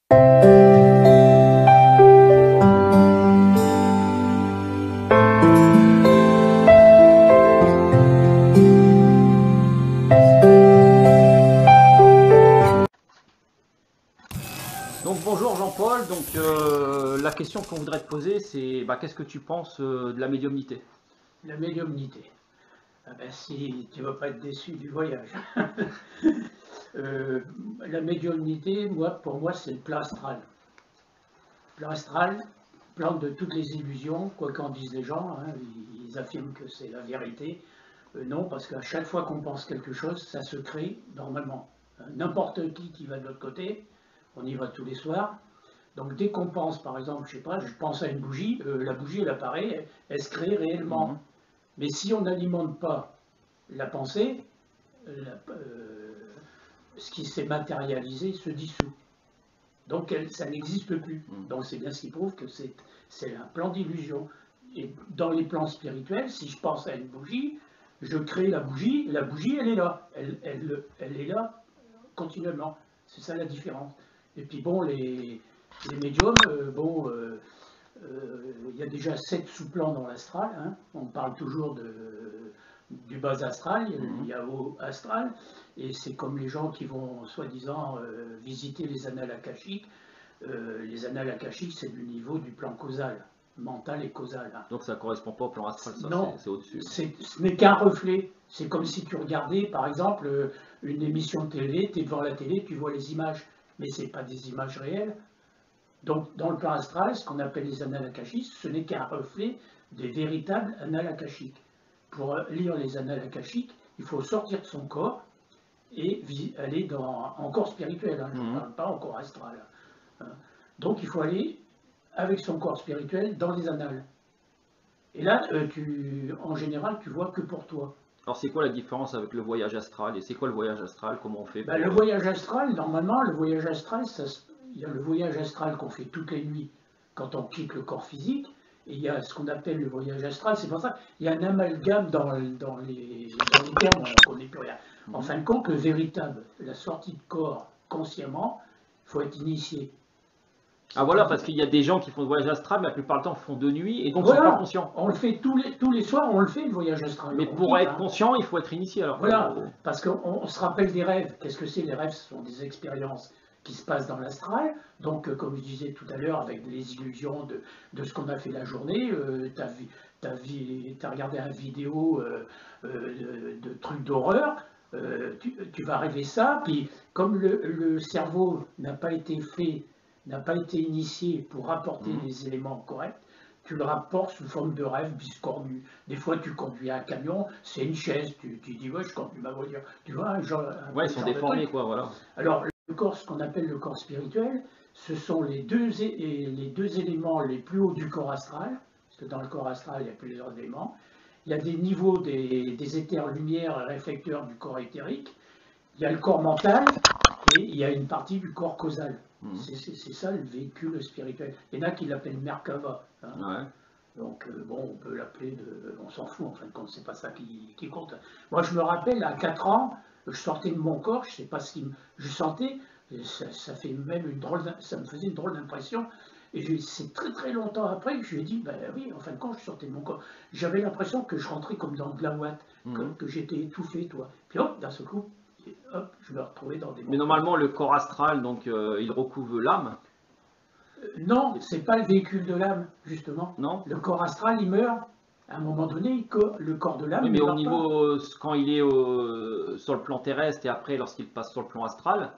Donc bonjour Jean-Paul, donc la question qu'on voudrait te poser c'est qu'est-ce que tu penses de la médiumnité? La médiumnité. Ah ben, si tu ne vas pas être déçu du voyage. La médiumnité, pour moi, c'est le plan astral. Le plan astral, plan de toutes les illusions, quoi qu'en disent les gens, hein, ils affirment que c'est la vérité. Non, parce qu'à chaque fois qu'on pense quelque chose, ça se crée normalement. N'importe qui va de l'autre côté, on y va tous les soirs. Donc dès qu'on pense, par exemple, je sais pas, je pense à une bougie, la bougie elle apparaît, elle se crée réellement. Mais si on n'alimente pas la pensée, ce qui s'est matérialisé se dissout. Donc ça n'existe plus. Donc c'est bien ce qui prouve que c'est un plan d'illusion. Et dans les plans spirituels, si je pense à une bougie, je crée la bougie elle est là. Elle est là continuellement. C'est ça la différence. Et puis bon, les médiums, il y a déjà 7 sous-plans dans l'astral. Hein. On parle toujours du bas astral, il y a haut astral, et c'est comme les gens qui vont soi-disant visiter les annales akashiques. Les annales akashiques, c'est du niveau du plan causal, mental et causal. Hein. Donc ça ne correspond pas au plan astral, ça, c'est au-dessus. Ce n'est qu'un reflet. C'est comme si tu regardais, par exemple, une émission de télé, tu es devant la télé, tu vois les images, mais ce n'est pas des images réelles. Donc, dans le plan astral, ce qu'on appelle les annales akashiques, ce n'est qu'un reflet des véritables annales akashiques. Pour lire les annales akashiques, il faut sortir de son corps et aller en corps spirituel. Hein, je ne parle pas en corps astral. Hein. Donc, il faut aller avec son corps spirituel dans les annales. Et là, en général, tu vois que pour toi. Alors c'est quoi la différence avec le voyage astral? Et c'est quoi le voyage astral? Comment on fait pour... Le voyage astral, normalement, le voyage astral, il y a le voyage astral qu'on fait toutes les nuits quand on quitte le corps physique, et il y a ce qu'on appelle le voyage astral. C'est pour ça qu'il y a un amalgame dans les termes, on ne connaît plus rien. En fin de compte, le véritable, la sortie de corps consciemment, il faut être initié. Ah voilà, parce qu'il y a des gens qui font le voyage astral, mais la plupart du temps font de nuit et donc voilà, sont pas conscients. On le fait tous les soirs, on le fait le voyage astral. Mais pour être conscient, il faut être initié alors. Voilà, parce qu'on se rappelle des rêves. Qu'est-ce que c'est? Les rêves, ce sont des expériences qui se passent dans l'astral. Donc, comme je disais tout à l'heure, avec les illusions de ce qu'on a fait la journée, tu as regardé une vidéo de trucs d'horreur, tu vas rêver ça, puis comme le cerveau n'a pas été initié pour rapporter les éléments corrects, tu le rapportes sous forme de rêve biscornu. Des fois, tu conduis un camion, c'est une chaise, tu dis, ouais, je conduis ma voiture. Tu vois, ouais, ils sont déformés, quoi, voilà. Alors, le corps, ce qu'on appelle le corps spirituel, ce sont les deux éléments les plus hauts du corps astral, parce que dans le corps astral, il y a plusieurs éléments. Il y a des niveaux des éthers lumière réflecteurs du corps éthérique. Il y a le corps mental et il y a une partie du corps causal. C'est ça le véhicule spirituel. Il y en a qui l'appellent Merkava. Hein. Ouais. Donc, bon, on peut l'appeler, on s'en fout en fin de compte, c'est pas ça qui compte. Moi, je me rappelle, à 4 ans, je sortais de mon corps, je sais pas ce que je sentais, ça fait même ça me faisait une drôle d'impression. Et c'est très très longtemps après que je lui ai dit, ben oui, en fin de compte, je sortais de mon corps. J'avais l'impression que je rentrais comme dans de la ouate, que j'étais étouffé, toi. Puis hop, d'un seul coup, hop, je me retrouvais dans des... Mais normalement, le corps astral, donc, il recouvre l'âme. Non, c'est pas le véhicule de l'âme, justement. Non. Le corps astral, il meurt. À un moment donné, le corps de l'âme. Oui, mais au niveau, quand il est sur le plan terrestre et après, lorsqu'il passe sur le plan astral,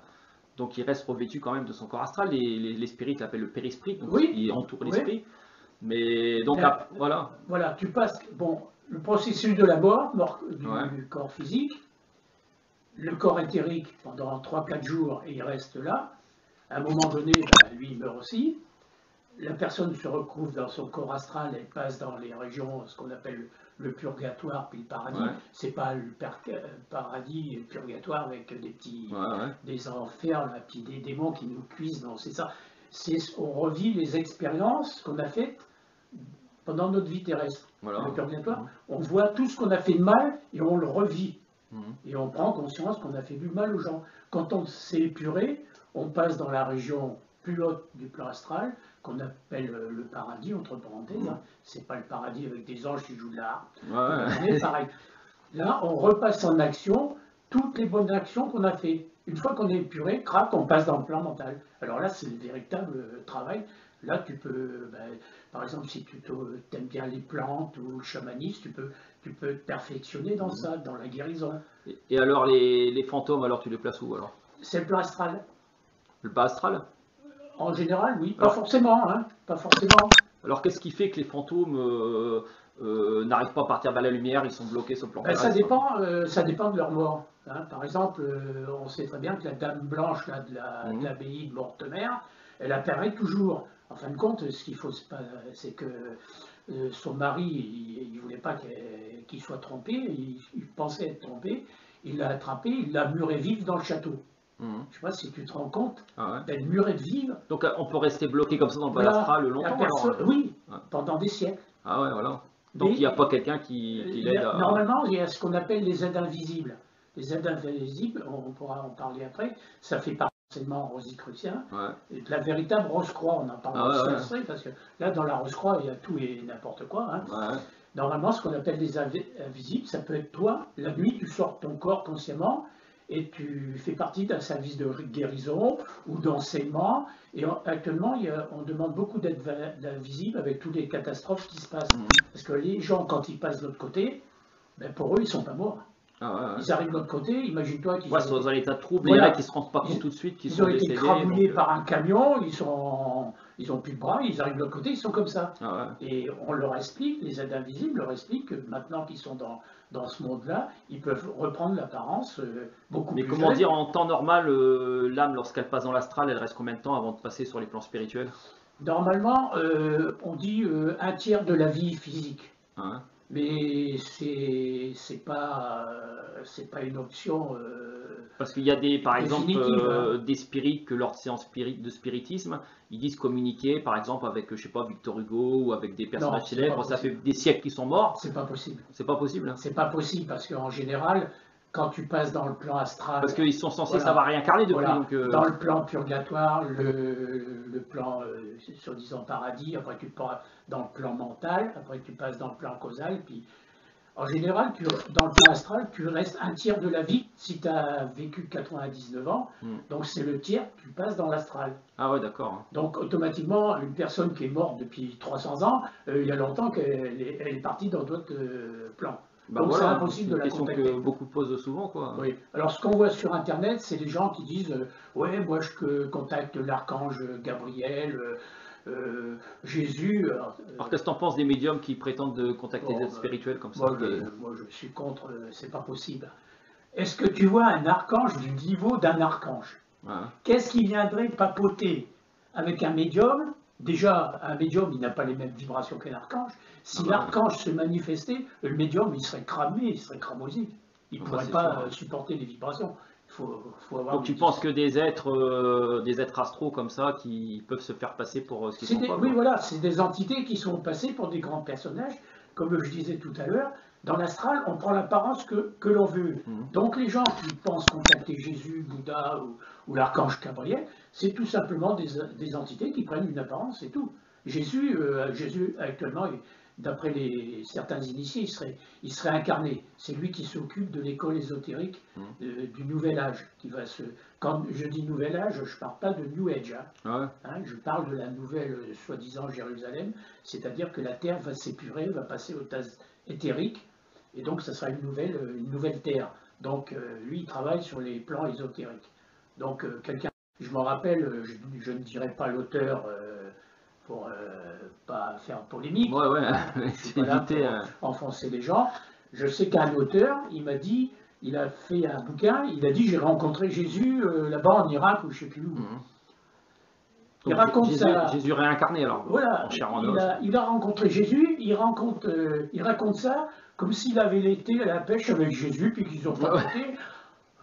donc il reste revêtu quand même de son corps astral. Les spirites l'appellent le périsprit, donc oui, il entoure l'esprit. Mais donc, voilà. Voilà, tu passes. Bon, le processus de la mort du corps physique, le corps éthérique pendant 3-4 jours et il reste là. À un moment donné, lui, il meurt aussi. La personne se retrouve dans son corps astral, elle passe dans les régions, ce qu'on appelle le purgatoire puis le paradis. C'est pas le paradis et le purgatoire avec des enfers, là, puis des démons qui nous cuisent. Non, c'est ça. On revit les expériences qu'on a faites pendant notre vie terrestre. Le purgatoire, on voit tout ce qu'on a fait de mal et on le revit. Et on prend conscience qu'on a fait du mal aux gens. Quand on s'est épuré, on passe dans la région plus haute du plan astral, qu'on appelle le paradis, entre parenthèses. Hein. C'est pas le paradis avec des anges qui jouent de la harpe. Ouais. Pareil. Là, on repasse en action toutes les bonnes actions qu'on a fait. Une fois qu'on est épuré, crac, on passe dans le plan mental. Alors là, c'est le véritable travail. Là, tu peux, par exemple, si tu aimes bien les plantes ou le chamanisme, tu peux te perfectionner dans ça, dans la guérison. Et alors, les fantômes, alors tu les places où alors? C'est le plan astral. Le bas astral? En général, oui. Pas Alors, forcément, hein. Pas forcément. alors qu'est-ce qui fait que les fantômes n'arrivent pas à partir vers la lumière, ils sont bloqués sur le plan Ça terrestre? dépend de leur mort. Hein. Par exemple, on sait très bien que la dame blanche là, de l'abbaye de Mortemer, elle apparaît toujours. En fin de compte, ce qu'il faut, c'est que son mari, il ne voulait pas qu'il soit trompé, il pensait être trompé, il l'a attrapé, il l'a muré vive dans le château. Je ne sais pas si tu te rends compte, d'être muré de vive. Donc on peut rester bloqué comme ça dans le bas astral longtemps alors? Oui, pendant des siècles. Ah ouais, voilà. Donc il n'y a pas quelqu'un qui l'aide à... Normalement, il y a ce qu'on appelle les aides invisibles. Les aides invisibles, on pourra en parler après, ça fait partie forcément Rosicrucien, et de la véritable Rose-Croix, on en parlera aussi, parce que là, dans la Rose-Croix, il y a tout et n'importe quoi. Hein. Normalement, ce qu'on appelle les invisibles, ça peut être toi, la nuit, tu sors de ton corps consciemment, et tu fais partie d'un service de guérison ou d'enseignement. Et actuellement, on demande beaucoup d'aide invisible avec toutes les catastrophes qui se passent. Parce que les gens, quand ils passent de l'autre côté, pour eux, ils ne sont pas morts. Ils arrivent de l'autre côté, imagine-toi qu'ils sont dans un état de trouble, il y en a qui ne se rendent pas compte tout de suite qu'ils sont décédés. Ils ont été crabouillés par un camion, ils ont plus de bras, ils arrivent de l'autre côté, ils sont comme ça. Et on leur explique, les aides invisibles leur expliquent que maintenant qu'ils sont dans ce monde-là, ils peuvent reprendre l'apparence beaucoup plus. Mais comment dire, en temps normal, l'âme, lorsqu'elle passe dans l'astral, elle reste combien de temps avant de passer sur les plans spirituels? Normalement, on dit un tiers de la vie physique. Mais c'est pas une option. Parce qu'il y a par exemple des spirites que lors de séances de spiritisme, ils disent communiquer, par exemple avec, je sais pas, Victor Hugo ou avec des personnages célèbres. Ça fait des siècles qu'ils sont morts. C'est pas possible. C'est pas possible. C'est pas possible parce qu'en général, quand tu passes dans le plan astral. Parce qu'ils sont censés savoir réincarner depuis. Donc, dans le plan purgatoire, le plan soi-disant paradis, après tu passes dans le plan mental, après tu passes dans le plan causal, puis en général, dans le plan astral, tu restes un tiers de la vie si tu as vécu 99 ans, donc c'est le tiers, tu passes dans l'astral. Ah ouais, d'accord. Donc automatiquement, une personne qui est morte depuis 300 ans, il y a longtemps qu'elle est partie dans d'autres plans. Donc c'est impossible de la contacter. C'est une question que beaucoup posent souvent, quoi. Oui. Alors ce qu'on voit sur Internet, c'est des gens qui disent ouais, moi je contacte l'archange Gabriel, Jésus. Alors qu'est-ce que tu en penses des médiums qui prétendent contacter des êtres spirituels comme ça? Moi je suis contre, c'est pas possible. Est-ce que tu vois un archange du niveau d'un archange? Qu'est-ce qui viendrait papoter avec un médium? Déjà, un médium, il n'a pas les mêmes vibrations qu'un archange. Si l'archange se manifestait, le médium, il serait cramé, il serait cramosé. Il ne pourrait pas supporter les vibrations. Faut avoir. Donc tu penses que des êtres astraux comme ça, qui peuvent se faire passer pour ce qu'ils sont pas? Oui, voilà, c'est des entités qui sont passées pour des grands personnages. Comme je disais tout à l'heure, dans l'astral, on prend l'apparence que l'on veut. Donc les gens qui pensent contacter Jésus, Bouddha ou l'archange Gabriel, c'est tout simplement des entités qui prennent une apparence, c'est tout. Jésus actuellement, d'après certains initiés, il serait incarné. C'est lui qui s'occupe de l'école ésotérique du Nouvel Âge. Quand je dis Nouvel Âge, je ne parle pas de New Age. Je parle de la nouvelle, soi-disant, Jérusalem. C'est-à-dire que la Terre va s'épurer, va passer au tas éthérique. Et donc, ça sera une nouvelle Terre. Donc, lui, il travaille sur les plans ésotériques. Donc, je m'en rappelle, je ne dirai pas l'auteur pour pas faire polémique, voilà, pour enfoncer les gens. Je sais qu'un auteur, il m'a dit, il a fait un bouquin, il a dit j'ai rencontré Jésus là-bas en Irak ou je ne sais plus où. Il raconte Jésus réincarné alors. Voilà, en chair en os. Il a rencontré Jésus, il raconte ça comme s'il avait été à la pêche avec Jésus puis qu'ils ont papoté.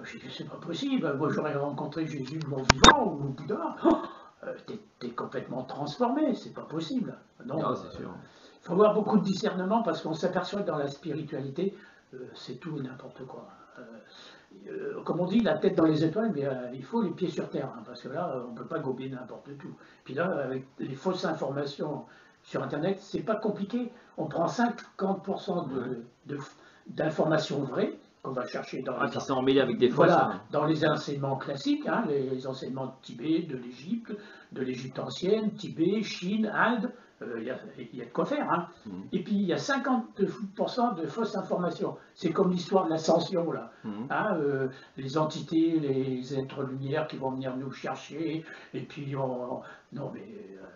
J'ai dit c'est pas possible, moi j'aurais rencontré Jésus de mon vivant ou Bouddha. T'es complètement transformé, c'est pas possible. Non, c'est sûr. Il faut avoir beaucoup de discernement parce qu'on s'aperçoit que dans la spiritualité, c'est tout et n'importe quoi. comme on dit, la tête dans les étoiles, mais il faut les pieds sur terre, hein, parce que là, on ne peut pas gober n'importe tout. Puis là, avec les fausses informations sur Internet, c'est pas compliqué. On prend 50% d'informations vraies qu'on va chercher dans qui sont emmêlés avec des fausses. Voilà, dans les enseignements classiques, hein, les enseignements de Tibet, de l'Égypte ancienne, Tibet, Chine, Inde, il y a de quoi faire. Hein. Et puis il y a 50% de fausses informations. C'est comme l'histoire de l'ascension, là. Hein, les entités, les êtres lumière qui vont venir nous chercher, et puis non mais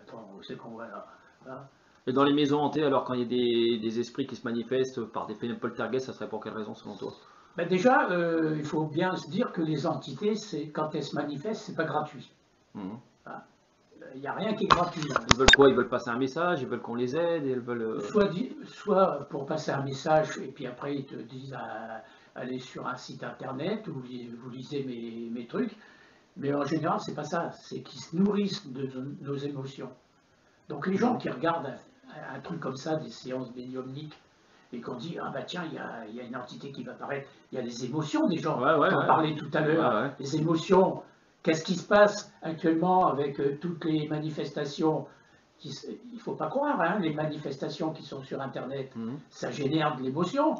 attends, c'est qu'on va là. Hein. Et dans les maisons hantées, alors quand il y a des esprits qui se manifestent par des phénomènes poltergeist, ça serait pour quelle raison selon toi? Ben déjà, il faut bien se dire que les entités, quand elles se manifestent, c'est pas gratuit. Il n'y a rien qui est gratuit. Là. Ils veulent quoi? Ils veulent passer un message, ils veulent qu'on les aide, ils veulent... Soit pour passer un message, et puis après ils te disent allez sur un site internet, où vous lisez mes trucs, mais en général, c'est pas ça, c'est qu'ils se nourrissent de nos émotions. Donc les gens qui regardent un truc comme ça, des séances médiumniques, et qu'on dit, ah bah tiens, il y a une entité qui va apparaître, il y a les émotions des gens, on parlait tout à l'heure, les émotions, qu'est-ce qui se passe actuellement avec toutes les manifestations, il ne faut pas croire, hein, les manifestations qui sont sur Internet, ça génère de l'émotion,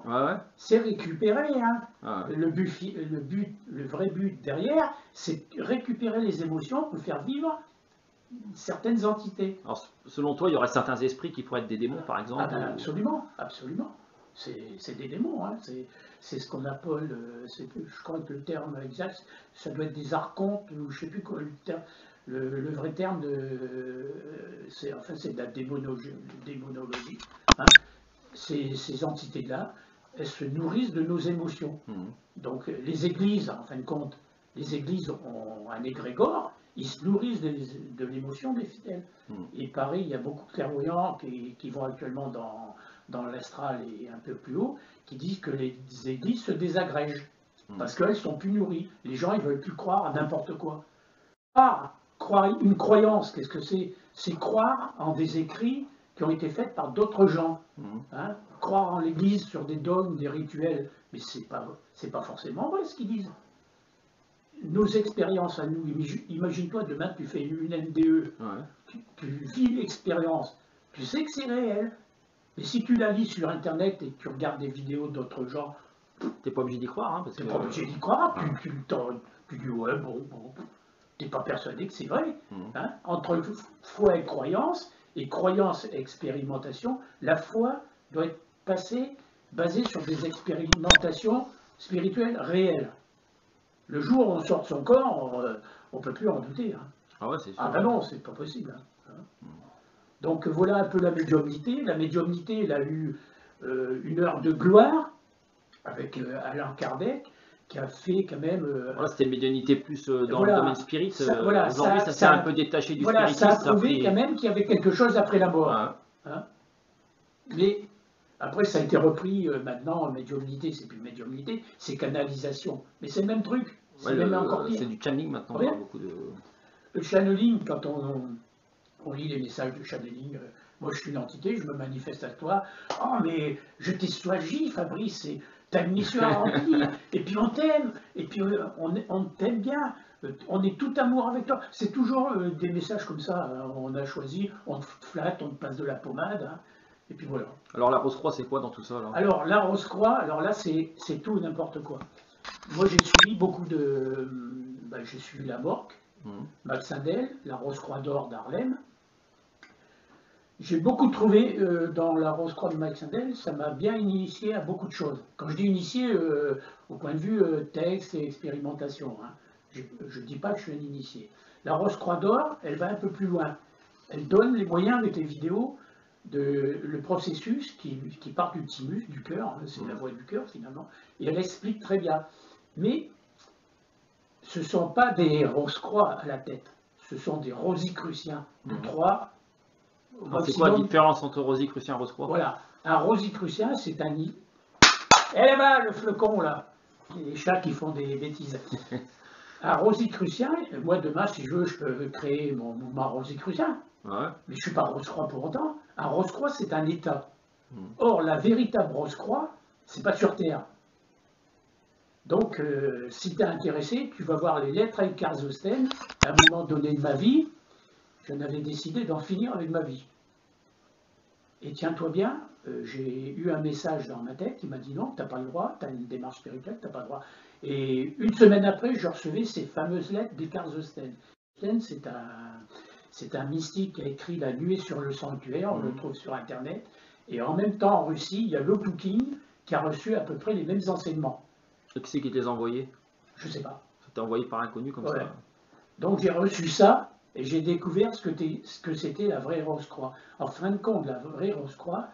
c'est récupéré, hein. Le vrai but derrière, c'est récupérer les émotions pour faire vivre certaines entités. Alors, selon toi, il y aurait certains esprits qui pourraient être des démons, par exemple? Ah ben, absolument, absolument. C'est des démons, hein. C'est ce qu'on appelle, je crois que le terme exact, ça doit être des archontes, ou je ne sais plus quoi, le vrai terme, c'est de la démonologie. Hein. Ces entités-là, elles se nourrissent de nos émotions. Donc les églises, en fin de compte, les églises ont un égrégore, ils se nourrissent de l'émotion des fidèles. Et pareil, il y a beaucoup de clairvoyants qui vont actuellement dans l'astral et un peu plus haut, qui disent que les églises se désagrègent, parce qu'elles sont plus nourries. Les gens, ils veulent plus croire à n'importe quoi. Une croyance, qu'est-ce que c'est? C'est croire en des écrits qui ont été faits par d'autres gens. Hein? Croire en l'église sur des dogmes, des rituels, mais c'est pas forcément vrai ce qu'ils disent. Nos expériences à nous, imagine-toi, demain tu fais une NDE, tu vis l'expérience, tu sais que c'est réel, mais si tu la lis sur Internet et que tu regardes des vidéos d'autres gens, t'es pas obligé d'y croire. Hein, t'es pas obligé d'y croire, tu dis ouais, bon, t'es pas persuadé que c'est vrai. Hein. Entre foi et croyance et expérimentation, la foi doit être basée sur des expérimentations spirituelles réelles. Le jour où on sort de son corps, on ne peut plus en douter. Hein. Ah ouais, c'est sûr. Ah ben non, c'est pas possible. Hein. Donc voilà un peu la médiumnité. La médiumnité, elle a eu une heure de gloire avec Alain Kardec, qui a fait quand même... Voilà, c'était une médiumnité plus dans le domaine spirit. Aujourd'hui, ça s'est un peu détaché du spiritisme. Ça a prouvé quand même qu'il y avait quelque chose après la mort. Hein. Mais... Après, ça a été repris maintenant, médiumnité, c'est plus médiumnité, c'est canalisation. Mais c'est le même truc, c'est même encore pire. C'est du channeling maintenant, beaucoup de... Le channeling, quand on lit les messages de channeling, moi je suis une entité, je me manifeste à toi, oh mais je t'ai choisi Fabrice, t'as une mission à remplir, et puis on t'aime, et puis on t'aime bien, on est tout amour avec toi. C'est toujours des messages comme ça, hein. On a choisi, on te flatte, on te passe de la pommade, hein. Et puis voilà. Alors la Rose-Croix, c'est quoi dans tout ça alors? Alors la Rose-Croix, alors là c'est tout et n'importe quoi. Moi j'ai suivi beaucoup de... j'ai suivi la Morque, Max Sindel, la Rose-Croix d'Or d'Harlem. J'ai beaucoup trouvé dans la Rose-Croix de Max Sindel, ça m'a bien initié à beaucoup de choses. Quand je dis initié, au point de vue texte et expérimentation, hein. Je ne dis pas que je suis un initié. La Rose-Croix d'Or, elle va un peu plus loin. Elle donne les moyens avec les vidéos le processus qui part du thymus, du cœur, c'est la voix du cœur finalement, et elle explique très bien. Mais ce ne sont pas des rose-croix à la tête, ce sont des rosicruciens, de 3. C'est quoi la différence entre rosicrucien et rose-croix? Voilà, un rosicrucien, c'est un nid. Eh là-bas, le flocon là, les chats qui font des bêtises. Un rosicrucien, moi demain, si je veux, je peux créer mon mouvement rosicrucien. Mais je ne suis pas Rose-Croix pour autant. Un Rose-Croix, c'est un état. Or, la véritable Rose-Croix, c'est pas sur Terre. Donc, si tu es intéressé, tu vas voir les lettres avec Karl-Zosten. À un moment donné de ma vie, je n'avais décidé d'en finir avec ma vie. Et tiens-toi bien, j'ai eu un message dans ma tête qui m'a dit non, tu n'as pas le droit, tu as une démarche spirituelle, tu n'as pas le droit. Et une semaine après, je recevais ces fameuses lettres d'Eckhard Zosten. C'est un mystique qui a écrit La nuée sur le sanctuaire, on le trouve sur Internet. Et en même temps, en Russie, il y a Lopoukhine qui a reçu à peu près les mêmes enseignements. Et qui c'est qui te les a envoyés? Je ne sais pas. Ça t'a envoyé par inconnu comme ça? Donc j'ai reçu ça et j'ai découvert ce que c'était la vraie Rose-Croix. En fin de compte, la vraie Rose-Croix,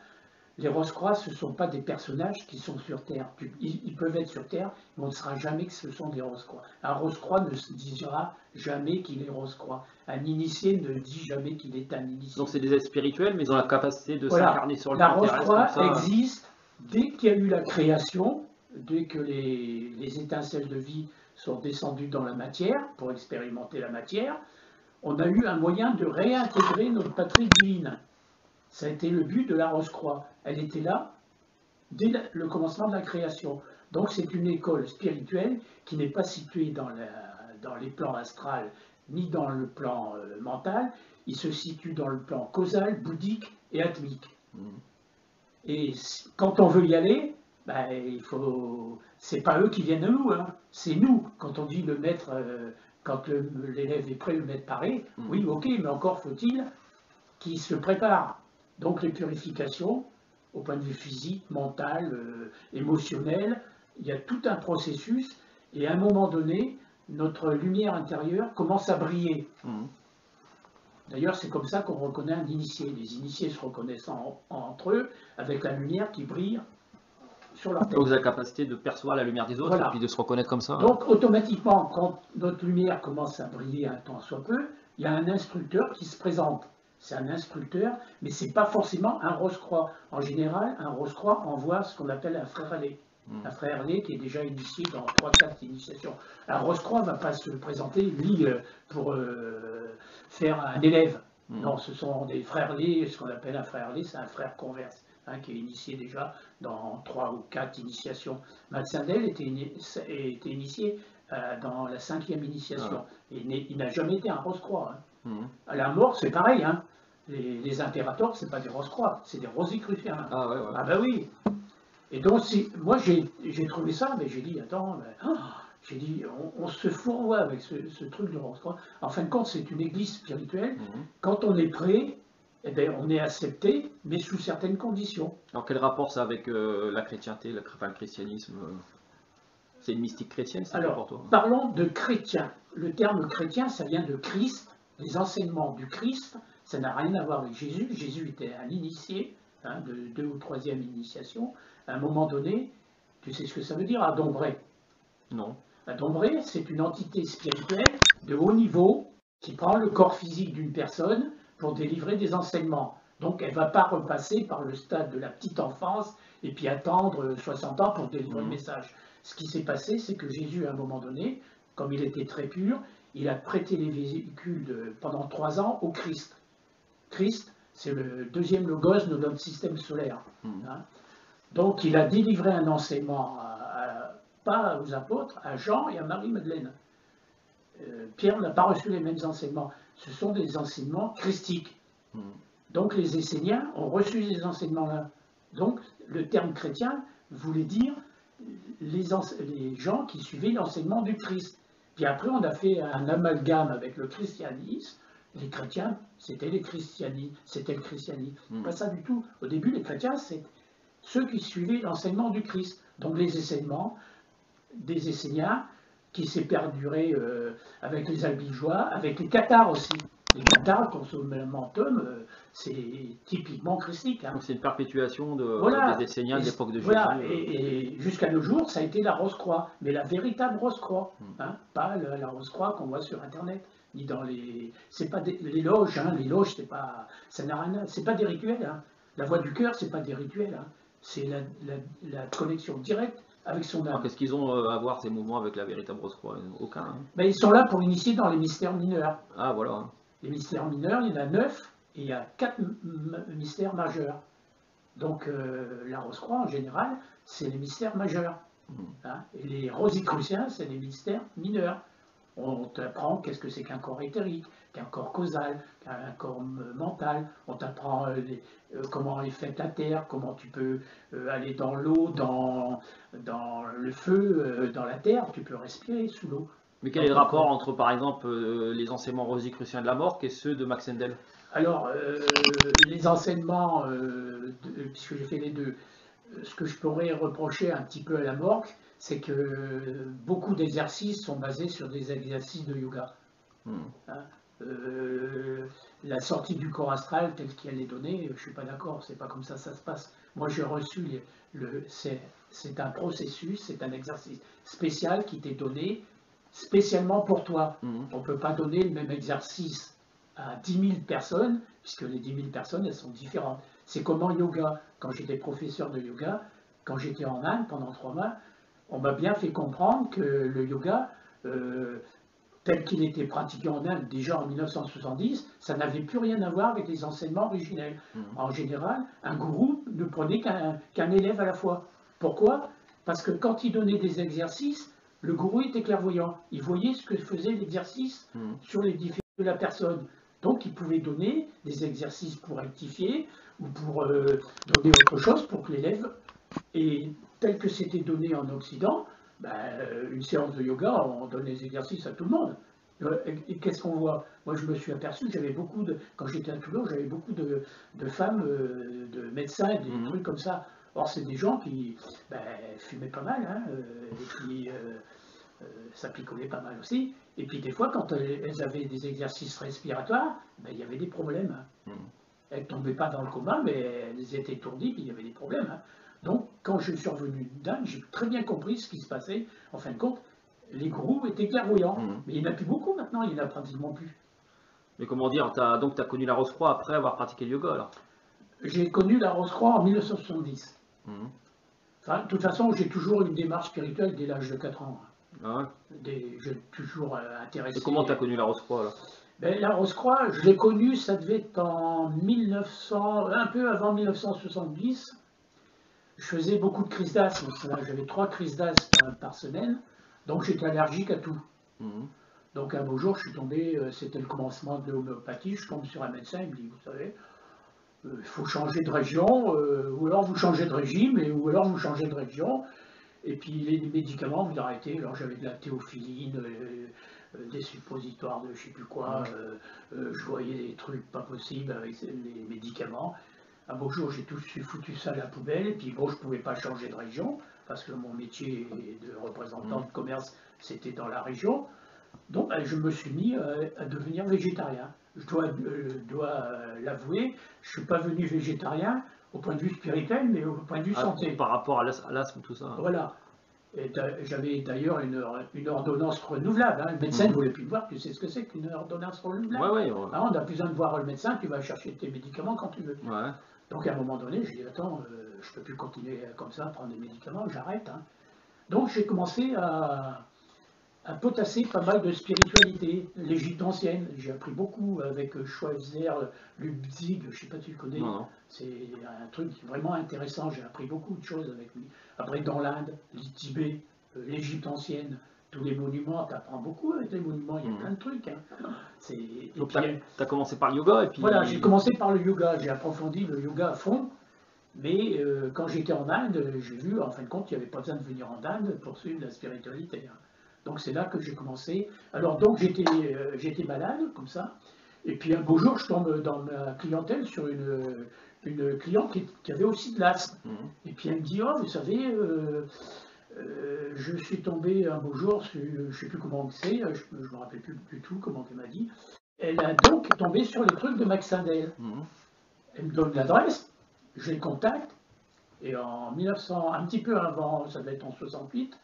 les Rose-Croix, ce ne sont pas des personnages qui sont sur Terre. Ils peuvent être sur Terre, mais on ne saura jamais que ce sont des Rose-Croix. Un Rose-Croix ne se dira jamais qu'il est Rose-Croix. Un initié ne dit jamais qu'il est un initié. Donc c'est des êtres spirituels, mais ils ont la capacité de voilà. s'incarner sur le plan terrestre. La Rose-Croix existe dès qu'il y a eu la création, dès que les étincelles de vie sont descendues dans la matière, pour expérimenter la matière, on a eu un moyen de réintégrer notre patrie divine. Ça a été le but de la Rose-Croix. Elle était là dès le commencement de la création. Donc c'est une école spirituelle qui n'est pas située dans les plans astrales ni dans le plan mental. Il se situe dans le plan causal, bouddhique et atmique. Et quand on veut y aller, ben, c'est pas eux qui viennent à nous, hein. C'est nous. Quand on dit le maître, quand l'élève est prêt, le maître paraît, oui, ok, mais encore faut-il qu'il se prépare. Donc les purifications, au point de vue physique, mental, émotionnel, il y a tout un processus, et à un moment donné, notre lumière intérieure commence à briller. D'ailleurs, c'est comme ça qu'on reconnaît un initié. Les initiés se reconnaissent entre eux avec la lumière qui brille sur leur tête. Donc, la capacité de percevoir la lumière des autres et puis de se reconnaître comme ça. Donc, automatiquement, quand notre lumière commence à briller un temps soit peu, il y a un instructeur qui se présente. C'est un instructeur, mais ce n'est pas forcément un Rose-Croix. En général, un Rose-Croix envoie ce qu'on appelle un frère ailé. Un frère ailé qui est déjà initié dans 3-4 initiations. Un Rose-Croix ne va pas se présenter, lui, pour faire un élève. Non, ce sont des frères ailés. Ce qu'on appelle un frère ailé, c'est un frère converse, hein, qui est initié déjà dans 3 ou 4 initiations. Max Sindel était initié dans la 5e initiation. Il n'a jamais été un Rose-Croix. Hein. À la mort, c'est pareil. Hein. Les impérators, c'est pas des Rose-Croix, c'est des Rosicruciens. Ah ouais. Ah bah oui. Et donc, moi, j'ai trouvé ça, mais j'ai dit, attends, j'ai dit, on se fourvoie avec ce truc de Rose-Croix. En fin de compte, c'est une église spirituelle. Quand on est prêt, eh bien, on est accepté, mais sous certaines conditions. Alors, quel rapport ça avec la chrétienté, le christianisme? C'est une mystique chrétienne, c'est quoi pour toi? Parlons de chrétien. Le terme chrétien, ça vient de Christ. Les enseignements du Christ, ça n'a rien à voir avec Jésus. Jésus était un initié, hein, de 2e ou 3e initiation. À un moment donné, tu sais ce que ça veut dire, Adombré? Non. Adombré, c'est une entité spirituelle de haut niveau qui prend le corps physique d'une personne pour délivrer des enseignements. Donc elle ne va pas repasser par le stade de la petite enfance et puis attendre 60 ans pour délivrer le message. Ce qui s'est passé, c'est que Jésus, à un moment donné, comme il était très pur, il a prêté les véhicules pendant 3 ans au Christ. Christ, c'est le 2e logos de notre système solaire. Hein. Donc il a délivré un enseignement, pas aux apôtres, à Jean et à Marie-Madeleine. Pierre n'a pas reçu les mêmes enseignements. Ce sont des enseignements christiques. Donc les Esséniens ont reçu ces enseignements-là. Donc le terme chrétien voulait dire les gens qui suivaient l'enseignement du Christ. Puis après, on a fait un amalgame avec le christianisme. Les chrétiens, c'était le christianisme. Pas ça du tout. Au début, les chrétiens, c'est ceux qui suivaient l'enseignement du Christ. Donc les enseignements des Esséniens, qui s'est perduré avec les Albigeois, avec les Cathares aussi. Les Cathares, consommentum, c'est typiquement christique. Hein. Donc c'est une perpétuation des Esséniens de l'époque de Jésus. Voilà, et jusqu'à nos jours, ça a été la Rose-Croix, mais la véritable Rose-Croix, hein, pas la Rose-Croix qu'on voit sur Internet, ni dans les... C'est pas les loges, hein, les loges, c'est pas... Ça n'a rien à... C'est pas des rituels, hein. La voix du cœur, c'est pas des rituels, hein. C'est la connexion directe avec son âme. Qu'est-ce qu'ils ont à voir ces mouvements avec la véritable Rose-Croix? Aucun. Hein. Ben, ils sont là pour initier dans les mystères mineurs. Ah voilà. Les mystères mineurs, il y en a 9 et il y a 4 mystères majeurs. Donc la Rose-Croix en général, c'est les mystères majeurs. Hein. Et les Rosicruciens, c'est des mystères mineurs. On t'apprend qu'est-ce que c'est qu'un corps éthérique, qu'un corps causal, qu'un corps mental. On t'apprend comment est faite la terre, comment tu peux aller dans l'eau, dans le feu, dans la terre. Tu peux respirer sous l'eau. Mais quel est le rapport entre, par exemple, les enseignements rosicruciens de la mort et ceux de Max Endel? Alors, les enseignements, puisque j'ai fait les deux, ce que je pourrais reprocher un petit peu à la Morgue, c'est que beaucoup d'exercices sont basés sur des exercices de yoga. Hein, la sortie du corps astral telle qu'elle est donnée, je ne suis pas d'accord, c'est pas comme ça se passe. Moi j'ai reçu, c'est un processus, c'est un exercice spécial qui t'est donné spécialement pour toi. On ne peut pas donner le même exercice à 10 000 personnes, puisque les 10 000 personnes, elles sont différentes. C'est comme en yoga. Quand j'étais professeur de yoga, quand j'étais en Inde pendant 3 mois, on m'a bien fait comprendre que le yoga, tel qu'il était pratiqué en Inde déjà en 1970, ça n'avait plus rien à voir avec les enseignements originels. En général, un gourou ne prenait qu'un élève à la fois. Pourquoi? Parce que quand il donnait des exercices, le gourou était clairvoyant. Il voyait ce que faisait l'exercice sur les différents de la personne. Donc il pouvait donner des exercices pour rectifier ou pour donner autre chose pour que l'élève, et tel que c'était donné en Occident, une séance de yoga, on donne des exercices à tout le monde. Et qu'est-ce qu'on voit? Moi, je me suis aperçu que j'avais beaucoup de, quand j'étais à Toulon, j'avais beaucoup de femmes, de médecins, et des trucs comme ça. Or, c'est des gens qui fumaient pas mal, hein, et puis ça picolait pas mal aussi. Et puis des fois, quand elles avaient des exercices respiratoires, il y avait des problèmes. Elles ne tombaient pas dans le coma, mais elles étaient étourdies, puis il y avait des problèmes. Donc, quand je suis revenu d'Inde, j'ai très bien compris ce qui se passait. En fin de compte, les gourous étaient clairvoyants. Mais il n'y en a plus beaucoup maintenant, il n'y en a pratiquement plus. Mais comment dire, donc tu as connu la Rose-Croix après avoir pratiqué le yoga alors? J'ai connu la Rose-Croix en 1970. Enfin, de toute façon, j'ai toujours une démarche spirituelle dès l'âge de 4 ans. J'ai toujours intéressé. Et comment tu as connu la Rose-Croix alors? La Rose-Croix, je l'ai connue, ça devait être en 1900, un peu avant 1970. Je faisais beaucoup de crises d'asthme. J'avais 3 crises d'asthme par semaine, donc j'étais allergique à tout. Donc un beau jour, je suis tombé, c'était le commencement de l'homéopathie, je tombe sur un médecin, il me dit, vous savez, il faut changer de région, ou alors vous changez de régime, ou alors vous changez de région. Et puis les médicaments, vous arrêtez. Alors j'avais de la théophiline, des suppositoires de je sais plus quoi. Je voyais des trucs pas possibles avec les médicaments. Un beau jour, j'ai foutu ça à la poubelle. Et puis bon, je ne pouvais pas changer de région parce que mon métier de représentant de commerce, c'était dans la région. Donc je me suis mis à devenir végétarien. Je dois l'avouer, je ne suis pas venu végétarien au point de vue spirituel, mais au point de vue santé. Par rapport à l'asthme, tout ça. Voilà. J'avais d'ailleurs une ordonnance renouvelable. Le médecin ne voulait plus me voir. Tu sais ce que c'est qu'une ordonnance renouvelable? Ouais. On n'a plus besoin de voir le médecin, tu vas chercher tes médicaments quand tu veux. Donc à un moment donné, j'ai dit, attends, je ne peux plus continuer comme ça à prendre des médicaments, j'arrête. Donc j'ai commencé à potasser pas mal de spiritualité, l'Égypte ancienne. J'ai appris beaucoup avec Schweitzer, Lubzig, je ne sais pas si tu le connais. C'est un truc vraiment intéressant, j'ai appris beaucoup de choses avec lui. Après, dans l'Inde, le Tibet, l'Égypte ancienne, tous les monuments, tu apprends beaucoup avec les monuments, il y a plein de trucs. Donc tu as commencé par le yoga et puis... Voilà, j'ai commencé par le yoga, j'ai approfondi le yoga à fond. Mais quand j'étais en Inde, j'ai vu, en fin de compte, il n'y avait pas besoin de venir en Inde pour suivre la spiritualité. Donc c'est là que j'ai commencé. Alors donc j'étais malade, comme ça. Et puis un beau jour, je tombe dans ma clientèle sur une cliente qui avait aussi de l'asthme. Et puis elle me dit, oh, vous savez, je suis tombé un beau jour, je ne sais plus comment c'est, je ne me rappelle plus du tout comment elle m'a dit. Elle a donc tombé sur les trucs de Max Endel. Elle me donne l'adresse, je les contacte. Et en 1900, un petit peu avant, ça devait être en 68,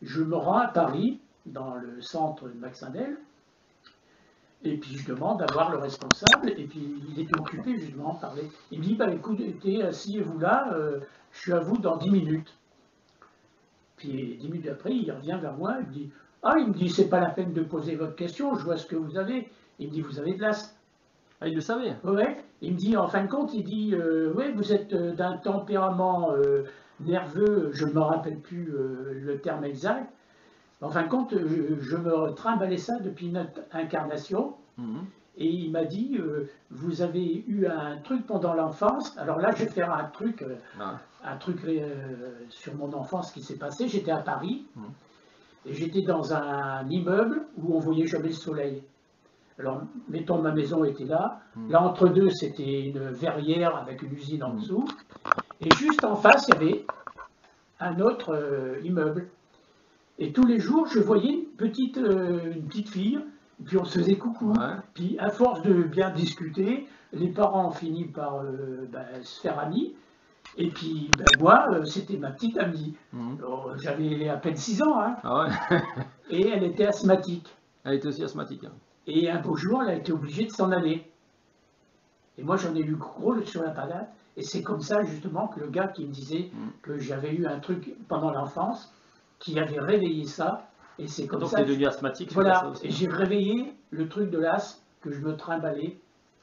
je me rends à Paris, dans le centre de Max Endel, et puis je demande à voir le responsable, et puis il était occupé justement à parler. Il me dit, écoutez, asseyez-vous là, je suis à vous dans 10 minutes. Puis 10 minutes après, il revient vers moi, il me dit, c'est pas la peine de poser votre question, je vois ce que vous avez. Il me dit, vous avez de l'asthme. Ah, il le savait? Ouais. Il me dit, en fin de compte, il dit, ouais, vous êtes d'un tempérament nerveux, je ne me rappelle plus le terme exact. En fin de compte, je me trimballais ça depuis une incarnation. Et il m'a dit, vous avez eu un truc pendant l'enfance. Alors là, je vais faire un truc sur mon enfance qui s'est passé. J'étais à Paris et j'étais dans un immeuble où on voyait jamais le soleil. Alors, mettons, ma maison était là. Là, entre deux, c'était une verrière avec une usine en dessous. Et juste en face, il y avait un autre immeuble. Et tous les jours, je voyais une petite fille, et puis on se faisait coucou. Puis à force de bien discuter, les parents ont fini par se faire amis. Et puis moi, c'était ma petite amie. J'avais à peine 6 ans. Hein. Ah ouais. Et elle était asthmatique. Elle était aussi asthmatique. Hein. Et un beau jour, elle a été obligée de s'en aller. Et moi, j'en ai eu gros sur la patate. Et c'est comme ça, justement, que le gars qui me disait que j'avais eu un truc pendant l'enfance, qui avait réveillé ça. Et c'est comme ça. Donc, tu es devenu asthmatique. Voilà. Et j'ai réveillé le truc de l'asthme que je me trimballais.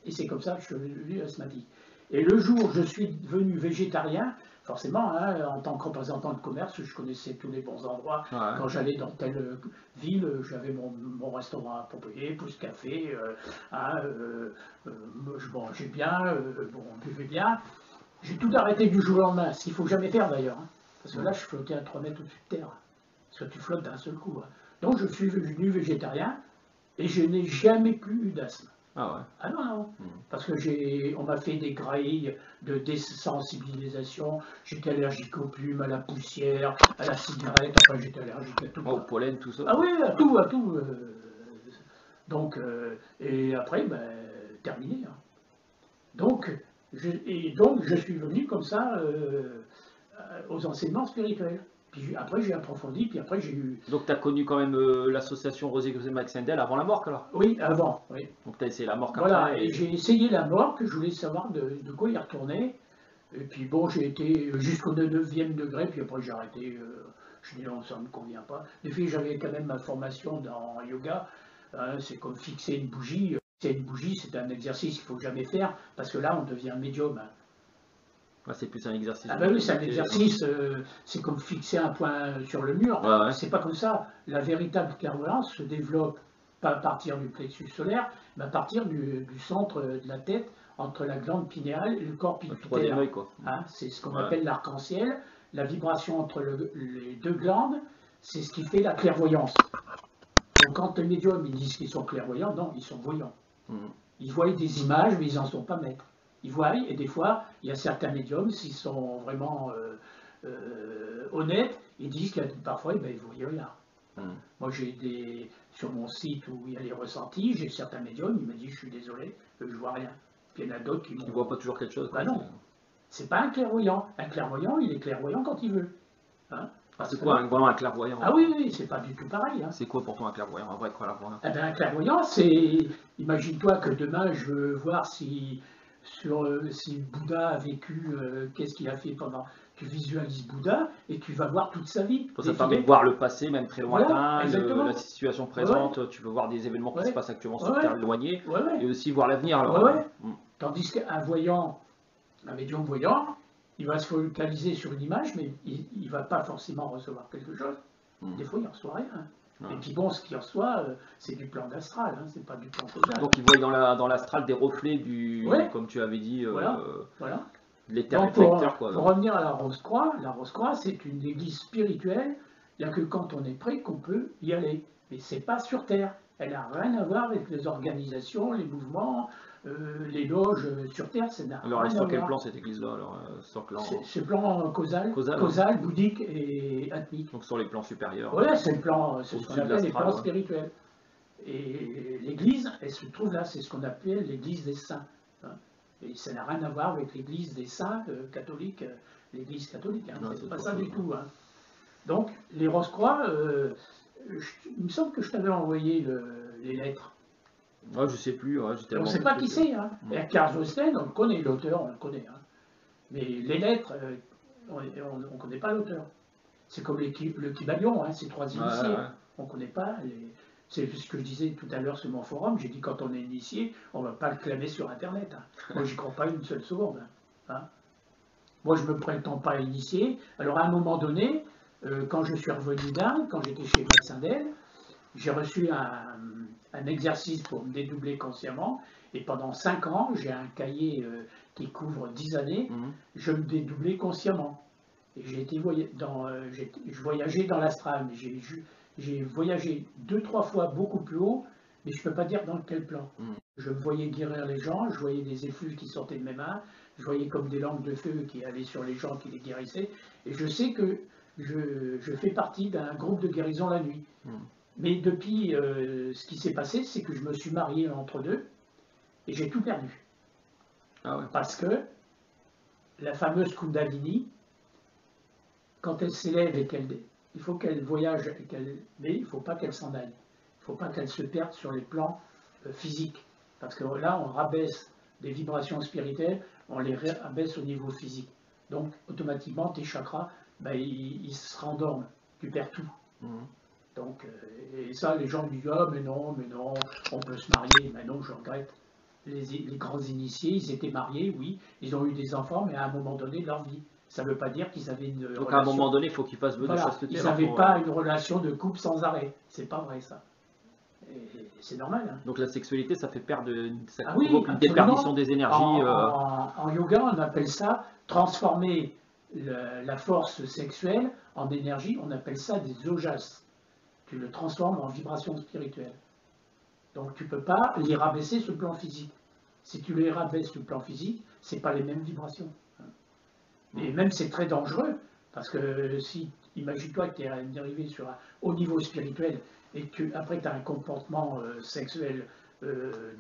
Et c'est comme ça que je suis devenu asthmatique. Et le jour où je suis devenu végétarien, forcément, hein, en tant que représentant de commerce, je connaissais tous les bons endroits. Quand j'allais dans telle ville, j'avais mon restaurant à Pompéi, plus café, je mangeais bien, on buvait bien. J'ai tout arrêté du jour au lendemain, ce qu'il ne faut jamais faire d'ailleurs. Hein, parce que là, je flottais à 3 mètres au-dessus de terre. Parce que tu flottes d'un seul coup. Hein. Donc je suis devenu végétarien et je n'ai jamais plus eu d'asthme. Ah ouais. Ah non, non. Parce que on m'a fait des grilles de désensibilisation. J'étais allergique aux plumes, à la poussière, à la cigarette. Enfin, j'étais allergique à tout. Au pollen, tout ça. Ah oui, à tout, à tout. Donc, et après, terminé. Hein. Donc, je suis venu comme ça aux enseignements spirituels. Puis après, j'ai approfondi, puis après, j'ai eu... Donc, tu as connu quand même l'association Rosé-Max-Sendel avant la morgue, alors? Oui, avant, oui. Donc, tu as essayé la morgue voilà, après. Et j'ai essayé la morgue, je voulais savoir de quoi y retourner. Et puis bon, j'ai été jusqu'au 9e degré, puis après, j'ai arrêté. Je dis non, ça ne me convient pas. Des fois, j'avais quand même ma formation dans yoga. Hein, c'est comme fixer une bougie. Fixer une bougie, c'est un exercice qu'il ne faut jamais faire, parce que là, on devient médium. Hein. C'est plus un exercice. Ah ben oui, c'est un exercice, c'est comme fixer un point sur le mur. Ouais. C'est pas comme ça. La véritable clairvoyance se développe pas à partir du plexus solaire, mais à partir du centre de la tête, entre la glande pinéale et le corps pituitaire. Le troisième œil, quoi. Hein, c'est ce qu'on appelle l'arc-en-ciel. La vibration entre les deux glandes, c'est ce qui fait la clairvoyance. Donc quand les médiums ils disent qu'ils sont clairvoyants, non, ils sont voyants. Ils voient des images, mais ils n'en sont pas maîtres. Ils voient, et des fois, il y a certains médiums, s'ils sont vraiment honnêtes, ils disent que parfois, ils ne voient rien. Moi, j'ai sur mon site où il y a les ressentis, j'ai certains médiums, ils me disent, je suis désolé, je ne vois rien. Puis il y en a d'autres qui ne voient pas toujours quelque chose. Bah non, c'est pas un clairvoyant. Un clairvoyant, il est clairvoyant quand il veut. Hein, c'est quoi vraiment un clairvoyant? Ah oui, c'est pas du tout pareil. Hein. C'est quoi pour toi un clairvoyant, un vrai clairvoyant? Eh bien, un clairvoyant, c'est... Imagine-toi que demain, je veux voir si Bouddha a vécu, qu'est-ce qu'il a fait pendant... Tu visualises Bouddha et tu vas voir toute sa vie. Ça permet de voir le passé, même très lointain, voilà, la situation présente, tu peux voir des événements qui se passent actuellement sur Terre éloignée, et aussi voir l'avenir. Tandis qu'un voyant, un médium voyant, il va se focaliser sur une image, mais il ne va pas forcément recevoir quelque chose. Des fois, il ne reçoit rien. Et puis bon, ce qu'il reçoit, c'est du plan d'astral, hein, c'est pas du plan causal. Donc il voit dans l'astral des reflets comme tu avais dit, voilà. l'éther réflecteur. Pour revenir à la Rose-Croix, c'est une église spirituelle, il n'y a que quand on est prêt qu'on peut y aller. Mais c'est pas sur Terre. Elle n'a rien à voir avec les organisations, les mouvements, les loges sur Terre. Alors elle est sur quel plan cette église-là? C'est plan causal, bouddhique et atmique. Donc sur les plans supérieurs. Oui, c'est ce qu'on appelle les plans spirituels. Et l'église, elle se trouve là, c'est ce qu'on appelle l'église des saints. Hein. Et ça n'a rien à voir avec l'église des saints catholiques, l'église catholique. Hein. C'est pas ça du tout. Hein. Donc, les Rose-Croix, il me semble que je t'avais envoyé les lettres. Ouais, je sais plus. Ouais, on ne sait pas qui c'est. Hein. Et Karl Josten, on le connaît, l'auteur, on le connaît. Hein. Mais les lettres, on ne connaît pas l'auteur. C'est comme le Kybalion, hein, c'est 3 initiés. On ne connaît pas. C'est ce que je disais tout à l'heure sur mon forum. J'ai dit quand on est initié, on ne va pas le clamer sur Internet. Hein. Moi, j'y crois pas une seule seconde. Hein. Moi, je ne me prétends pas initié. Alors, à un moment donné, quand je suis revenu d'Inde, quand j'étais chez Médecin d'Aile, j'ai reçu un exercice pour me dédoubler consciemment. Et pendant 5 ans, j'ai un cahier qui couvre 10 années, je me dédoublais consciemment. Et je voyageais dans l'astral, mais j'ai voyagé 2-3 fois beaucoup plus haut, mais je ne peux pas dire dans quel plan. Je me voyais guérir les gens, je voyais des effluves qui sortaient de mes mains, je voyais comme des lampes de feu qui allaient sur les gens qui les guérissaient. Et je sais que je fais partie d'un groupe de guérison la nuit. Mais depuis, ce qui s'est passé, c'est que je me suis marié entre deux et j'ai tout perdu. Ah ouais. Parce que la fameuse Kundalini, quand elle s'élève et il faut qu'elle voyage, mais il ne faut pas qu'elle s'en aille. Il ne faut pas qu'elle se perde sur les plans physiques. Parce que là, on rabaisse des vibrations spirituelles, on les rabaisse au niveau physique. Donc, automatiquement, tes chakras, ils se rendorment. Tu perds tout. Donc, et ça, les gens disent « Ah, mais non, on peut se marier. » Mais non, je regrette. Les grands initiés, ils étaient mariés, oui, ils ont eu des enfants, mais à un moment donné de leur vie. Ça ne veut pas dire qu'ils avaient une relation... Donc à un moment donné, il faut qu'ils fassent vœu de chasteté. Ils n'avaient pas une relation de couple sans arrêt. C'est pas vrai, ça. C'est normal. Hein. Donc la sexualité, ça fait perdre, ça provoque une déperdition des énergies. En yoga, on appelle ça transformer la force sexuelle en énergie. On appelle ça des ojas. Tu le transformes en vibration spirituelle. Donc tu ne peux pas les rabaisser sur le plan physique. Si tu les rabaisses sur le plan physique, ce n'est pas les mêmes vibrations. Et même c'est très dangereux, parce que si, imagine-toi que tu es dérivé sur un haut niveau spirituel et que après tu as un comportement sexuel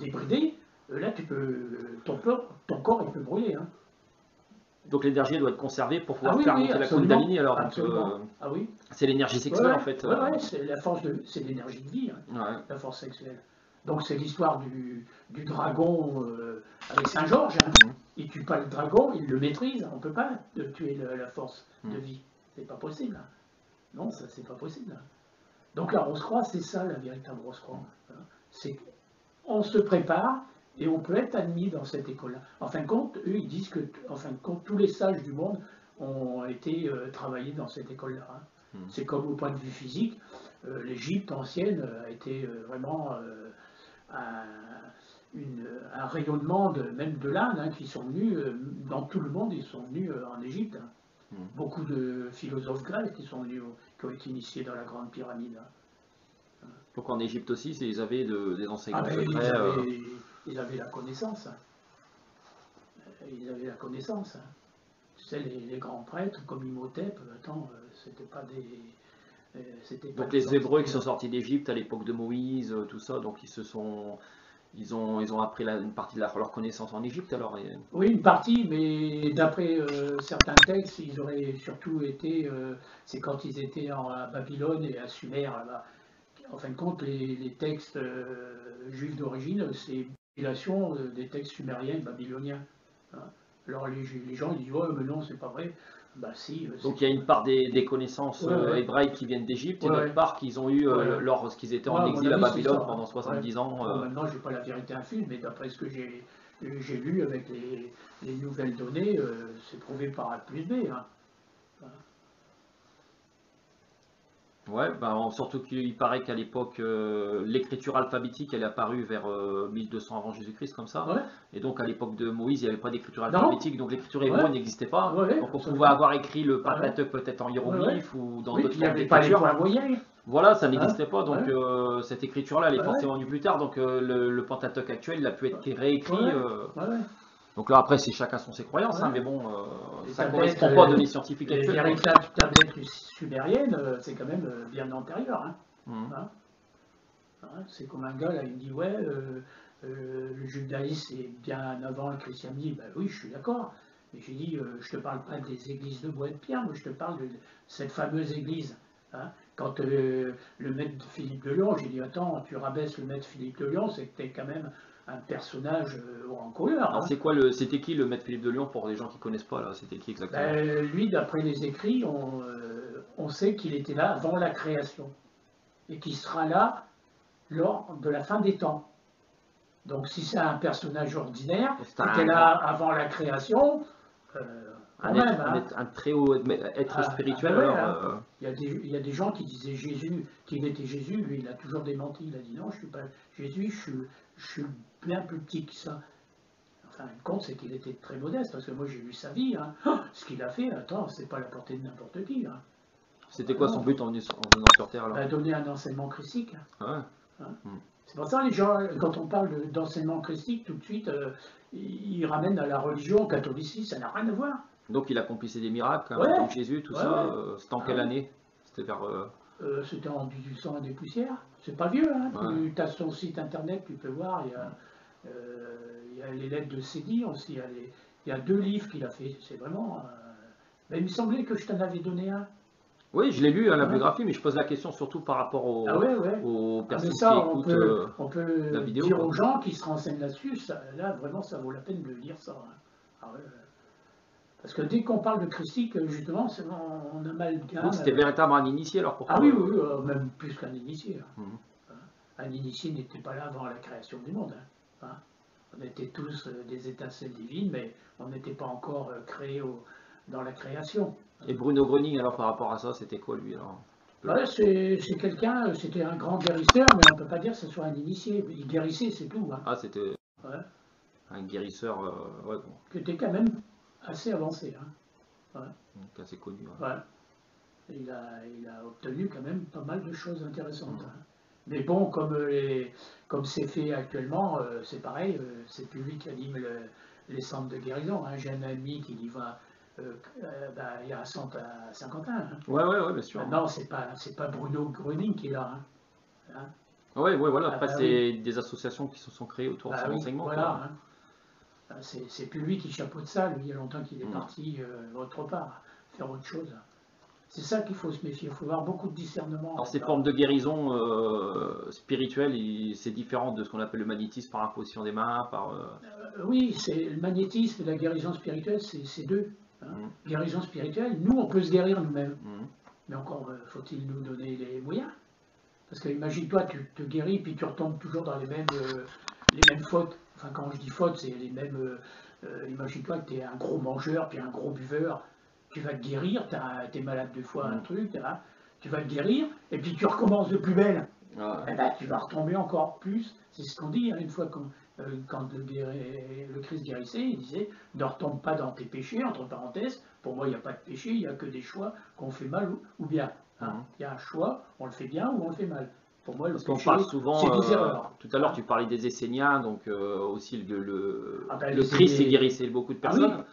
débridé, là ton corps il peut brûler. Hein. Donc l'énergie doit être conservée pour pouvoir faire monter la Kundalini. Alors c'est l'énergie sexuelle en fait. Oui, c'est l'énergie de vie, hein, la force sexuelle. Donc c'est l'histoire du dragon avec Saint-Georges. Hein. Il ne tue pas le dragon, il le maîtrise. On ne peut pas tuer la force de vie. C'est pas possible. Hein. Non, ça c'est pas possible. Hein. Donc la Rose-Croix, c'est ça la véritable Rose-Croix. Hein. C'est qu'on se prépare et on peut être admis dans cette école-là. En fin de compte, eux, ils disent que tous les sages du monde ont été travaillés dans cette école-là. Hein. C'est comme au point de vue physique, l'Égypte ancienne a été vraiment un rayonnement même de l'Inde, hein, qui sont venus, dans tout le monde, ils sont venus en Égypte. Hein. Beaucoup de philosophes grecs qui ont été initiés dans la Grande Pyramide. Hein. Donc en Égypte aussi, ils avaient des enseignements secrets. Ils avaient la connaissance. Hein. Ils avaient la connaissance. Hein. Tu sais, les grands prêtres comme Imhotep, c'était pas des... Donc les Hébreux qui sont sortis d'Égypte à l'époque de Moïse, tout ça, donc ils ont appris une partie de leur connaissance en Égypte alors. Oui, une partie, mais d'après certains textes, ils auraient surtout été, c'est quand ils étaient à Babylone et à Sumer. Là. En fin de compte, les textes juifs d'origine, c'est compilation des textes sumériens et babyloniens. Hein. Alors les gens ils disent ouais mais non c'est pas vrai. Bah, si, donc il y a une part des connaissances hébraïques qui viennent d'Égypte et d'autre part qu'ils ont eu lorsqu'ils étaient en exil à Babylone pendant 70 ans. Bon, maintenant je n'ai pas la vérité infime, mais d'après ce que j'ai lu avec les nouvelles données, c'est prouvé par A plus B. Hein. Ouais, surtout qu'il paraît qu'à l'époque, l'écriture alphabétique, elle est apparue vers 1200 avant Jésus-Christ, comme ça. Ouais. Et donc, à l'époque de Moïse, il n'y avait pas d'écriture alphabétique, donc l'écriture hébreu n'existait pas. Donc, on pouvait avoir écrit le Pentateuque peut-être en hiéroglyphe ou dans d'autres formes d'écriture. Il n'y avait pas les points voyelles. Voilà, ça n'existait pas, donc cette écriture-là, elle est forcément venue plus tard. Donc, le Pentateuque actuel, il a pu être réécrit. Donc là, après, c'est chacun ses croyances, hein, mais bon, ça ne correspond pas aux données scientifiques actuelles. Les véritables tablettes sumériennes, c'est quand même bien antérieur. Hein. Hein, c'est comme un gars, là, il me dit, ouais, le judaïsme, c'est bien avant le christianisme. Ben oui, je suis d'accord. Mais j'ai dit, je ne te parle pas des églises de bois et de pierre, moi je te parle de cette fameuse église. Hein. Quand le maître Philippe de Lyon, j'ai dit, attends, tu rabaisses le maître Philippe de Lyon, c'est que tu es quand même un personnage en couleur. Hein. C'était qui le maître Philippe de Lyon pour les gens qui ne connaissent pas là? C'était qui exactement? Lui, d'après les écrits, on sait qu'il était là avant la création et qu'il sera là lors de la fin des temps. Donc si c'est un personnage ordinaire, qui était là avant la création, Un très haut être spirituel. Il y a des gens qui disaient Jésus, qu'il était Jésus, lui il a toujours démenti, il a dit non, je ne suis pas Jésus, je suis bien plus petit que ça. Enfin, le compte, c'est qu'il était très modeste, parce que moi j'ai vu sa vie, hein. Ce qu'il a fait, attends, c'est pas la portée de n'importe qui. Hein. C'était quoi son but en venant sur Terre alors? Donner un enseignement christique. Hein. C'est pour ça les gens, quand on parle d'enseignement christique, tout de suite, ils ramènent à la religion, au catholicisme, ça n'a rien à voir. Donc il accomplissait des miracles, comme Jésus, tout ça. C'était en quelle année? C'était vers... C'était en 1800 et des poussières. C'est pas vieux, hein. Tu as son site internet, tu peux voir. Il y a les lettres de Sédir aussi. Il y a 2 livres qu'il a fait. C'est vraiment... Mais il me semblait que je t'en avais donné un. Oui, je l'ai lu, la biographie, mais je pose la question surtout par rapport aux personnes qui écoutent on peut la vidéo. Dire aux gens qui se renseignent là-dessus, là, vraiment, ça vaut la peine de lire ça. Hein. Parce que dès qu'on parle de christique, justement, on a mal de gamme. Donc c'était véritablement un initié, alors pourquoi? Ah oui, même plus qu'un initié. Hein. Un initié n'était pas là avant la création du monde. Hein. On était tous des étincelles divines, mais on n'était pas encore créés dans la création. Et Bruno Gröning, alors par rapport à ça, c'était quoi lui alors? C'est quelqu'un, c'était un grand guérisseur, mais on ne peut pas dire que ce soit un initié. Il guérissait, c'est tout. Hein. Ah, c'était un guérisseur qui était quand même assez avancé. Hein. Donc assez connu. Il a obtenu quand même pas mal de choses intéressantes. Hein. Mais bon, comme c'est fait actuellement, c'est pareil, c'est plus lui qui anime les centres de guérison. Hein. J'ai un ami qui y va. Il y a un centre à Saint-Quentin. Hein. Ouais, bien sûr. Non, c'est pas Bruno Gröning qui est là. Hein. Oui, voilà. Après, c'est des associations qui se sont créées autour de son enseignement. Voilà. Hein. C'est plus lui qui chapeaute ça. Lui, il y a longtemps qu'il est parti autre part, faire autre chose. C'est ça qu'il faut se méfier. Il faut avoir beaucoup de discernement. Alors, ces formes de guérison spirituelle, c'est différent de ce qu'on appelle le magnétisme par imposition des mains. Oui, c'est le magnétisme et la guérison spirituelle, c'est 2. Hein. Guérison spirituelle, nous on peut se guérir nous-mêmes, mais encore faut-il nous donner les moyens, parce que imagine-toi, tu te guéris puis tu retombes toujours dans les mêmes fautes. Enfin, quand je dis fautes, c'est les mêmes. Imagine-toi que tu es un gros mangeur puis un gros buveur, tu vas te guérir, tu es malade 2 fois, un truc, hein, tu vas te guérir et puis tu recommences de plus belle. Et ben, tu vas retomber encore plus. C'est ce qu'on dit, hein, une fois quand le Christ guérissait, il disait ne retombe pas dans tes péchés, entre parenthèses. Pour moi, il n'y a pas de péché, il n'y a que des choix qu'on fait mal ou bien. Hein. Il y a un choix, on le fait bien ou on le fait mal. Pour moi, parce qu'on parle souvent, c'est des erreurs. Tout à l'heure, tu parlais des Esséniens, donc aussi le Christ guérissait beaucoup de personnes.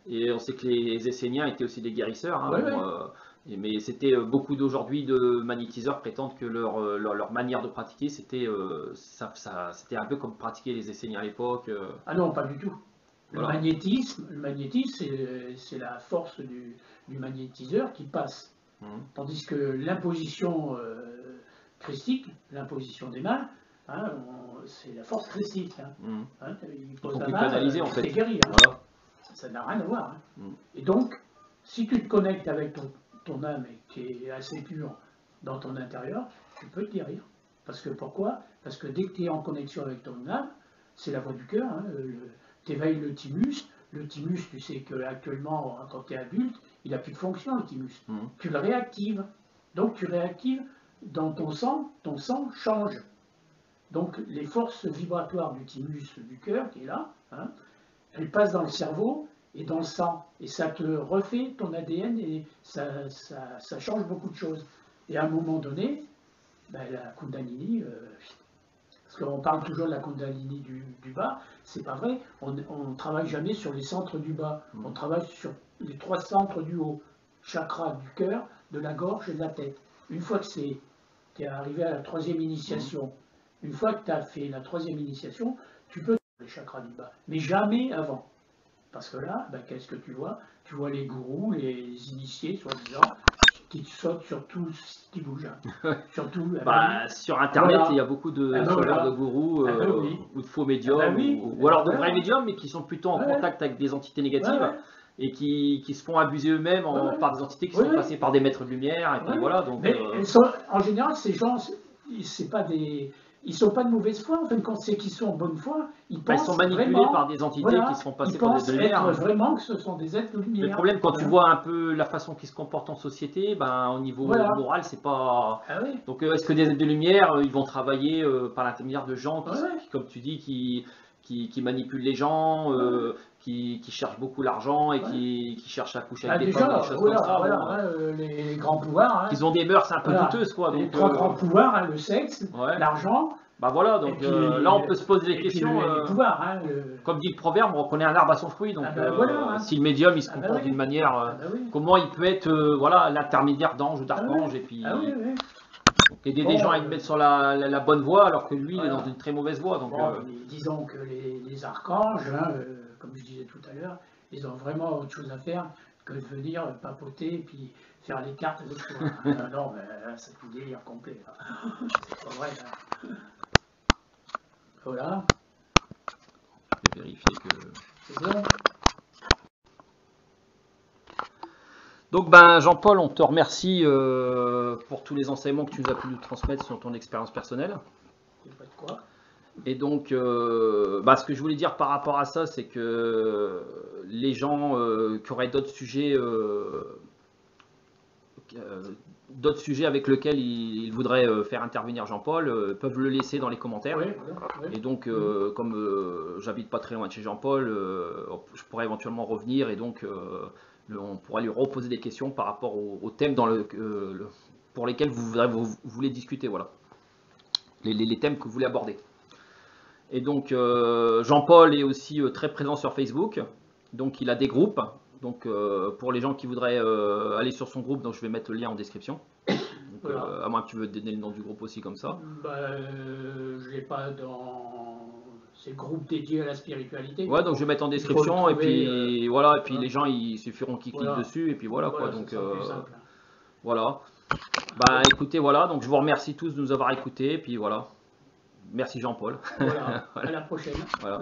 Et on sait que les Esséniens étaient aussi des guérisseurs. Hein, mais c'était beaucoup d'aujourd'hui de magnétiseurs prétendent que leur manière de pratiquer, c'était un peu comme pratiquer les Esséniens à l'époque. Ah non, pas du tout. Le magnétisme, c'est la force du magnétiseur qui passe. Tandis que l'imposition christique, l'imposition des mains, hein, c'est la force christique. Hein. Il pose la main, en fait. C'est guéri. Hein. Voilà. Ça n'a rien à voir. Hein. Et donc, si tu te connectes avec ton âme qui est assez pure dans ton intérieur, tu peux te guérir. Parce que pourquoi? Parce que dès que tu es en connexion avec ton âme, c'est la voie du cœur. Hein, tu éveilles le thymus. Le thymus, tu sais qu'actuellement, quand tu es adulte, il n'a plus de fonction, le thymus. Tu le réactives. Donc tu réactives dans ton sang change. Donc les forces vibratoires du thymus du cœur qui est là, hein, elles passent dans le cerveau et dans le sang. Et ça te refait ton ADN et ça change beaucoup de choses. Et à un moment donné, ben, la Kundalini, parce qu'on parle toujours de la Kundalini du bas, c'est pas vrai, on ne travaille jamais sur les centres du bas, on travaille sur les 3 centres du haut, chakra du cœur, de la gorge et de la tête. Une fois que tu es arrivé à la 3e initiation, une fois que tu as fait la 3e initiation, tu peux les chakras du bas, mais jamais avant. Parce que là, ben, qu'est-ce que tu vois? Tu vois les gourous, les initiés, soi-disant, qui sautent sur tout ce qui bouge. Surtout, sur Internet, il y a beaucoup de gourous ou de faux médiums, ou alors de vrais médiums, mais qui sont plutôt en contact avec des entités négatives et qui se font abuser eux-mêmes par des entités qui sont passées par des maîtres de lumière. Et puis voilà, donc, mais en général, ces gens, c'est pas des ils sont pas de mauvaise foi, en fin de compte, c'est qu'ils sont en bonne foi. Ils sont manipulés vraiment, par des entités qui se font passer pour des lumière. lumière. Vraiment que ce sont des êtres de lumière. Le problème, quand tu vois un peu la façon qu'ils se comportent en société, au niveau moral, c'est pas. Ah oui. Donc, est-ce que des êtres de lumière, ils vont travailler par l'intermédiaire de gens qui, comme tu dis, qui manipulent les gens, qui cherchent beaucoup l'argent et qui cherchent à coucher avec des femmes, des choses comme ça. Les grands pouvoirs. Ils ont des mœurs un peu douteuses, quoi. Les trois grands pouvoirs, le sexe, l'argent. Voilà, donc puis, là on peut se poser des questions. Les pouvoirs, comme dit le proverbe, on reconnaît un arbre à son fruit. Donc si le médium il se comporte d'une manière, comment il peut être l'intermédiaire d'ange ou d'archange et puis aider des gens à être mettre sur la bonne voie alors que lui il est dans une très mauvaise voie. Donc, disons que les archanges, comme je disais tout à l'heure, ils ont vraiment autre chose à faire que de venir papoter et puis faire les cartes avec toi. Non, mais c'est tout délire complet. C'est pas vrai. Voilà. Je vais vérifier que. C'est bon. Donc Jean-Paul, on te remercie pour tous les enseignements que tu nous as pu nous transmettre sur ton expérience personnelle. Il n'y a pas de quoi. Et donc, ce que je voulais dire par rapport à ça, c'est que les gens qui auraient d'autres sujets avec lesquels ils voudraient faire intervenir Jean-Paul peuvent le laisser dans les commentaires. Et donc, comme j'habite pas très loin de chez Jean-Paul, je pourrais éventuellement revenir et donc on pourra lui reposer des questions par rapport au thème pour lesquels vous voulez discuter. Voilà. Les thèmes que vous voulez aborder. Et donc, Jean-Paul est aussi très présent sur Facebook. Donc, il a des groupes. Donc, pour les gens qui voudraient aller sur son groupe, donc je vais mettre le lien en description. Donc, à moins que tu veux donner le nom du groupe aussi comme ça. Je ne l'ai pas dans ces groupes dédiés à la spiritualité. Ouais, donc je vais mettre en description et puis voilà. Et puis les gens, il suffiront qu'ils cliquent dessus et puis voilà quoi. Donc voilà. Écoutez, voilà. Donc je vous remercie tous de nous avoir écoutés et puis voilà. Merci Jean-Paul. Voilà. À la prochaine. Voilà.